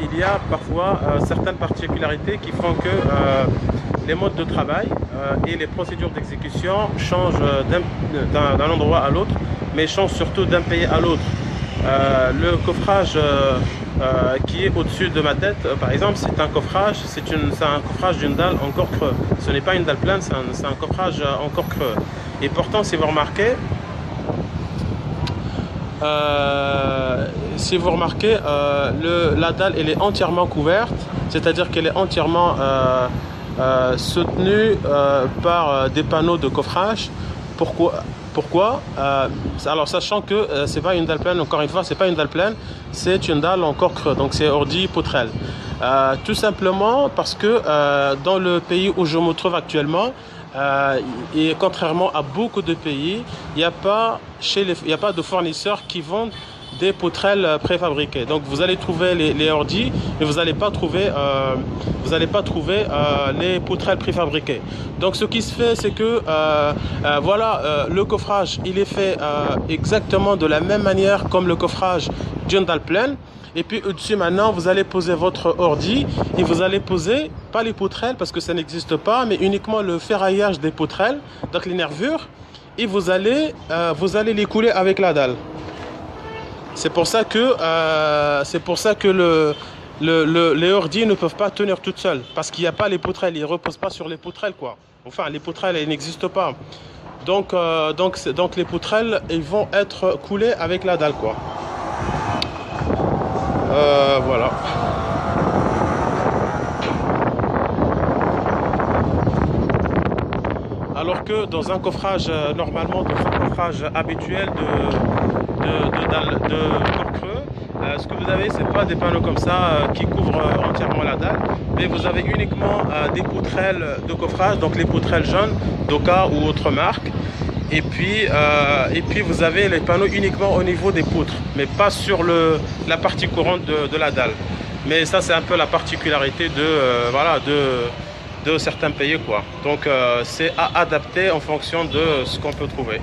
il y a parfois certaines particularités qui font que les modes de travail et les procédures d'exécution changent d'un endroit à l'autre, mais changent surtout d'un pays à l'autre. Le coffrage qui est au-dessus de ma tête, par exemple, c'est un coffrage, un coffrage d'une dalle encore creux. Ce n'est pas une dalle pleine, c'est un coffrage encore creux. Et pourtant, si vous remarquez, la dalle elle est entièrement couverte, c'est-à-dire qu'elle est entièrement soutenue par des panneaux de coffrage. Pourquoi alors sachant que c'est pas une dalle pleine, encore une fois, c'est pas une dalle pleine, c'est une dalle encore creux, donc c'est ordi poutrelle. Tout simplement parce que dans le pays où je me trouve actuellement, et contrairement à beaucoup de pays, il n'y a pas de fournisseurs qui vendent des poutrelles préfabriquées. Donc vous allez trouver les ordis, mais vous n'allez pas trouver les poutrelles préfabriquées. Donc ce qui se fait, c'est que le coffrage il est fait exactement de la même manière comme le coffrage d'une dalle pleine. Et puis au-dessus maintenant vous allez poser votre ordi et vous allez poser pas les poutrelles parce que ça n'existe pas, mais uniquement le ferraillage des poutrelles, donc les nervures, et vous allez les couler avec la dalle. C'est pour ça que les ordis ne peuvent pas tenir toutes seules, parce qu'il n'y a pas les poutrelles, ils ne reposent pas sur les poutrelles quoi. Enfin les poutrelles elles n'existent pas. Donc les poutrelles ils vont être coulées avec la dalle quoi. Voilà. Alors que dans un coffrage, normalement, dans un coffrage habituel de corps creux, ce que vous avez, c'est pas des panneaux comme ça qui couvrent entièrement la dalle, mais vous avez uniquement des poutrelles de coffrage, donc les poutrelles jaunes d'Oka ou autre marque. Et puis vous avez les panneaux uniquement au niveau des poutres, mais pas sur la partie courante de la dalle. Mais ça, c'est un peu la particularité de certains pays quoi. Donc c'est à adapter en fonction de ce qu'on peut trouver.